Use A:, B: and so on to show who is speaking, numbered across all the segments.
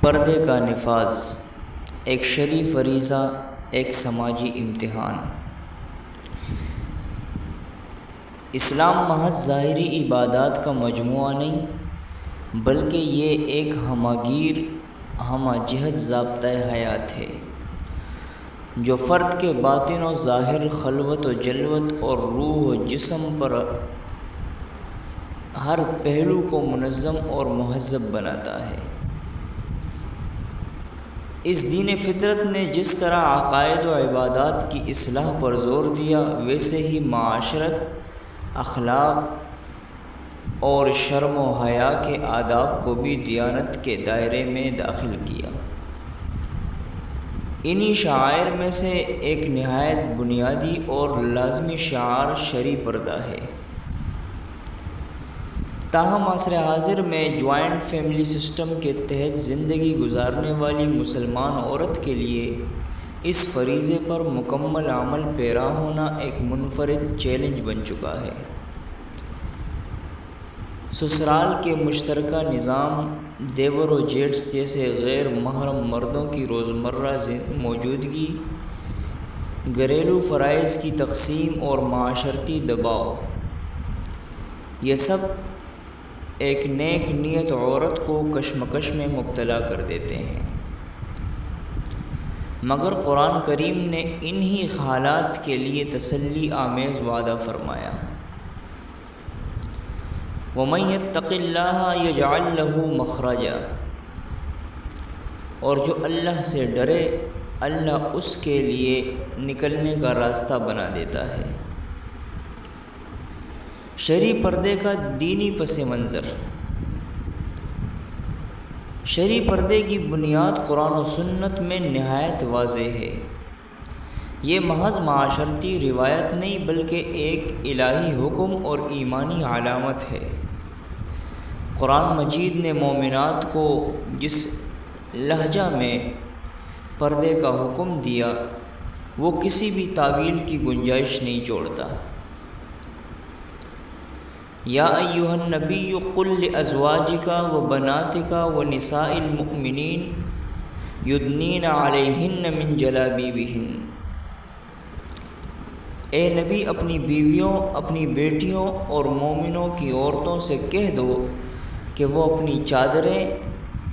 A: پردے کا نفاذ، ایک شرعی فریضہ، ایک سماجی امتحان۔ اسلام محض ظاہری عبادات کا مجموعہ نہیں، بلکہ یہ ایک ہمہ جہت ضابطۂ حیات ہے جو فرد کے باطن و ظاہر، خلوت و جلوت اور روح و جسم پر ہر پہلو کو منظم اور مہذب بناتا ہے۔ اس دین فطرت نے جس طرح عقائد و عبادات کی اصلاح پر زور دیا، ویسے ہی معاشرت، اخلاق اور شرم و حیا کے آداب کو بھی دیانت کے دائرے میں داخل کیا۔ انہی شعائر میں سے ایک نہایت بنیادی اور لازمی شعار شرعی پردہ ہے۔ تاہم عصر حاضر میں جوائنٹ فیملی سسٹم کے تحت زندگی گزارنے والی مسلمان عورت کے لیے اس فریضے پر مکمل عمل پیرا ہونا ایک منفرد چیلنج بن چکا ہے۔ سسرال کے مشترکہ نظام، دیور و جیٹس جیسے غیر محرم مردوں کی روزمرہ موجودگی، گھریلو فرائض کی تقسیم اور معاشرتی دباؤ، یہ سب ایک نیک نیت عورت کو کشمکش میں مبتلا کر دیتے ہیں۔ مگر قرآن کریم نے انہی حالات کے لیے تسلی آمیز وعدہ فرمایا، وَمَن يَتَّقِ اللَّهَ يَجْعَل لَّهُ مَخْرَجًا، اور جو اللہ سے ڈرے اللہ اس کے لیے نکلنے کا راستہ بنا دیتا ہے۔ شرعی پردے کا دینی پس منظر۔ شرعی پردے کی بنیاد قرآن و سنت میں نہایت واضح ہے۔ یہ محض معاشرتی روایت نہیں، بلکہ ایک الہی حکم اور ایمانی علامت ہے۔ قرآن مجید نے مومنات کو جس لہجہ میں پردے کا حکم دیا، وہ کسی بھی تعویل کی گنجائش نہیں چھوڑتا۔ یا ایھا النبی قل لازواجک وبناتک ونساء المؤمنین یدنین علیہن من جلابیبہن، اے نبی اپنی بیویوں، اپنی بیٹیوں اور مومنوں کی عورتوں سے کہہ دو کہ وہ اپنی چادریں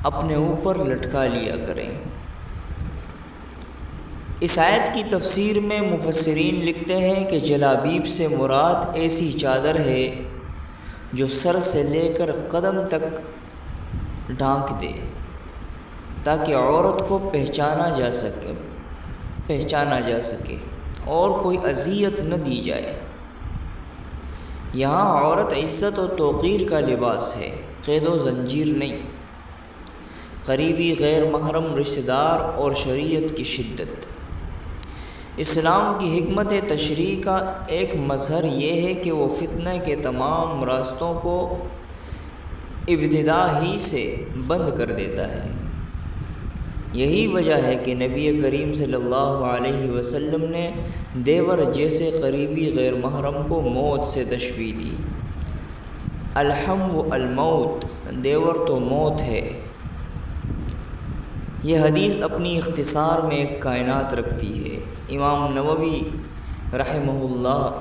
A: اپنے اوپر لٹکا لیا کریں۔ اس آیت کی تفسیر میں مفسرین لکھتے ہیں کہ جلابیب سے مراد ایسی چادر ہے جو سر سے لے کر قدم تک ڈھانک دے، تاکہ عورت کو پہچانا جا سکے اور کوئی اذیت نہ دی جائے۔ یہاں عورت عزت و توقیر کا لباس ہے، قید و زنجیر نہیں۔ قریبی غیر محرم رشتہ دار اور شریعت کی شدت۔ اسلام کی حکمت تشریع کا ایک مظہر یہ ہے کہ وہ فتنہ کے تمام راستوں کو ابتدا ہی سے بند کر دیتا ہے۔ یہی وجہ ہے کہ نبی کریم صلی اللہ علیہ وسلم نے دیور جیسے قریبی غیر محرم کو موت سے تشبیہ دی۔ الحم الموت، دیور تو موت ہے۔ یہ حدیث اپنی اختصار میں ایک کائنات رکھتی ہے۔ امام نووی رحمہ اللہ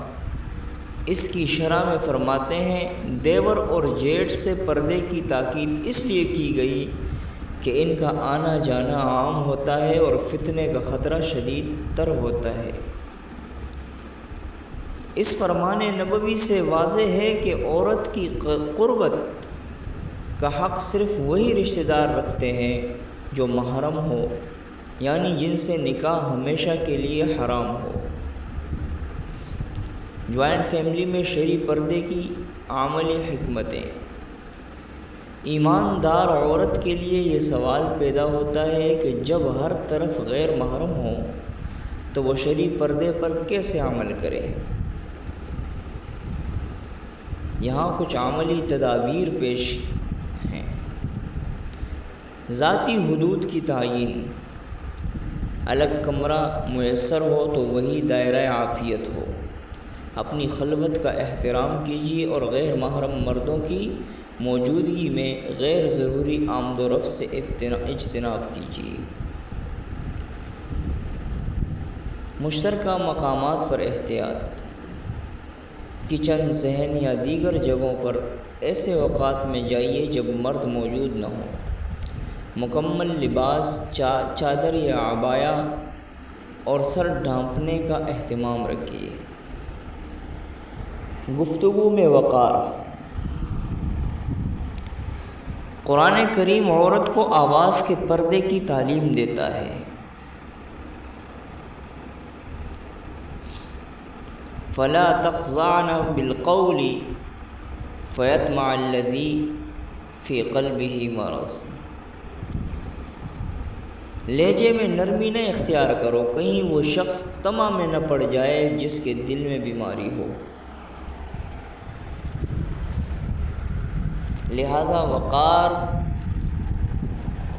A: اس کی شرح میں فرماتے ہیں، دیور اور جیٹ سے پردے کی تاکید اس لیے کی گئی کہ ان کا آنا جانا عام ہوتا ہے اور فتنے کا خطرہ شدید تر ہوتا ہے۔ اس فرمان نبوی سے واضح ہے کہ عورت کی قربت کا حق صرف وہی رشتہ دار رکھتے ہیں جو محرم ہو، یعنی جن سے نکاح ہمیشہ کے لیے حرام ہو۔ جوائنٹ فیملی میں شرعی پردے کی عملی حکمتیں۔ ایماندار عورت کے لیے یہ سوال پیدا ہوتا ہے کہ جب ہر طرف غیر محرم ہوں تو وہ شرعی پردے پر کیسے عمل کرے؟ یہاں کچھ عملی تدابیر پیش ہیں۔ ذاتی حدود کی تعیین۔ الگ کمرہ میسر ہو تو وہی دائرہ عافیت ہو۔ اپنی خلوت کا احترام کیجیے اور غیر محرم مردوں کی موجودگی میں غیر ضروری آمد و رفت سے اجتناب کیجیے۔ مشترکہ مقامات پر احتیاط، کچن، صحن یا دیگر جگہوں پر ایسے اوقات میں جائیے جب مرد موجود نہ ہوں۔ مکمل لباس، چادر یا عبایا اور سر ڈھانپنے کا اہتمام رکھیے۔ گفتگو میں وقار، قرآن کریم عورت کو آواز کے پردے کی تعلیم دیتا ہے۔ فَلَا تَخْضَعْنَ بِالْقَوْلِ فَيَطْمَعَ الَّذِي فِي قَلْبِهِ مَرَضٌ۔ لہجے میں نرمی نہ اختیار کرو، کہیں وہ شخص طمع میں نہ پڑ جائے جس کے دل میں بیماری ہو۔ لہذا وقار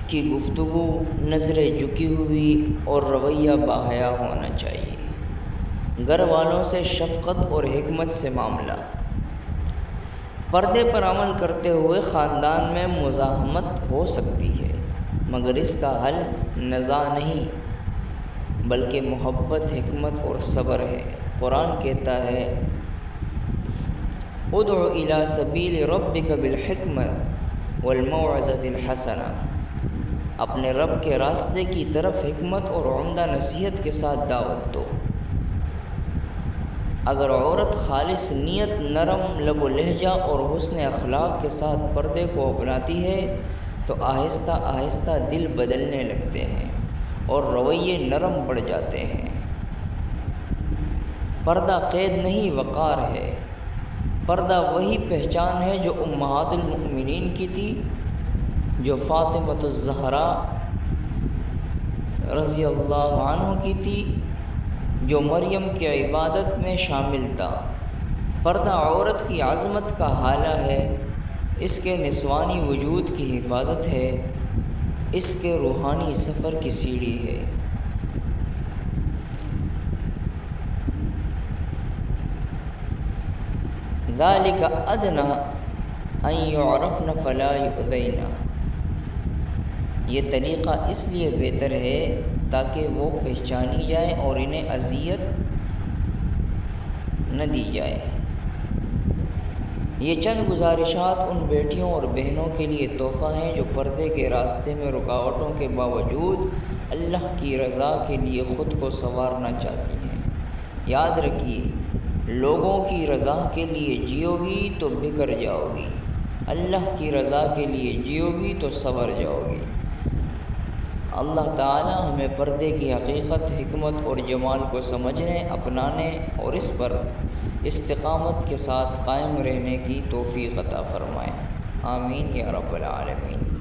A: کی گفتگو، نظریں جھکی ہوئی اور رویہ باحیا ہونا چاہیے۔ گھر والوں سے شفقت اور حکمت سے معاملہ، پردے پر عمل کرتے ہوئے خاندان میں مزاحمت ہو سکتی ہے، مگر اس کا حل نزاع نہیں بلکہ محبت، حکمت اور صبر ہے۔ قرآن کہتا ہے ادع الی سبیل ربک بالحکمۃ والموعظۃ الحسنہ، اپنے رب کے راستے کی طرف حکمت اور عمدہ نصیحت کے ساتھ دعوت دو۔ اگر عورت خالص نیت، نرم لب و لہجہ اور حسن اخلاق کے ساتھ پردے کو اپناتی ہے تو آہستہ آہستہ دل بدلنے لگتے ہیں اور رویے نرم پڑ جاتے ہیں۔ پردہ قید نہیں، وقار ہے۔ پردہ وہی پہچان ہے جو امہات المؤمنین کی تھی، جو فاطمۃ الزہرا رضی اللہ عنہ کی تھی، جو مریم کی عبادت میں شامل تھا۔ پردہ عورت کی عظمت کا ہالہ ہے، اس کے نسوانی وجود کی حفاظت ہے، اس کے روحانی سفر کی سیڑھی ہے۔ ذالک ادنیٰ ان یعرفن فلا یؤذین، یہ طریقہ اس لیے بہتر ہے تاکہ وہ پہچانی جائیں اور انہیں اذیت نہ دی جائے۔ یہ چند گزارشات ان بیٹیوں اور بہنوں کے لیے تحفہ ہیں جو پردے کے راستے میں رکاوٹوں کے باوجود اللہ کی رضا کے لیے خود کو سنوارنا چاہتی ہیں۔ یاد رکھیے، لوگوں کی رضا کے لیے جیو گی تو بکھر جاؤ گی، اللہ کی رضا کے لیے جیو گی تو سنور جاؤ گی۔ اللہ تعالی ہمیں پردے کی حقیقت، حکمت اور جمال کو سمجھنے، اپنانے اور اس پر استقامت کے ساتھ قائم رہنے کی توفیق عطا فرمائے۔ آمین یا رب العالمین۔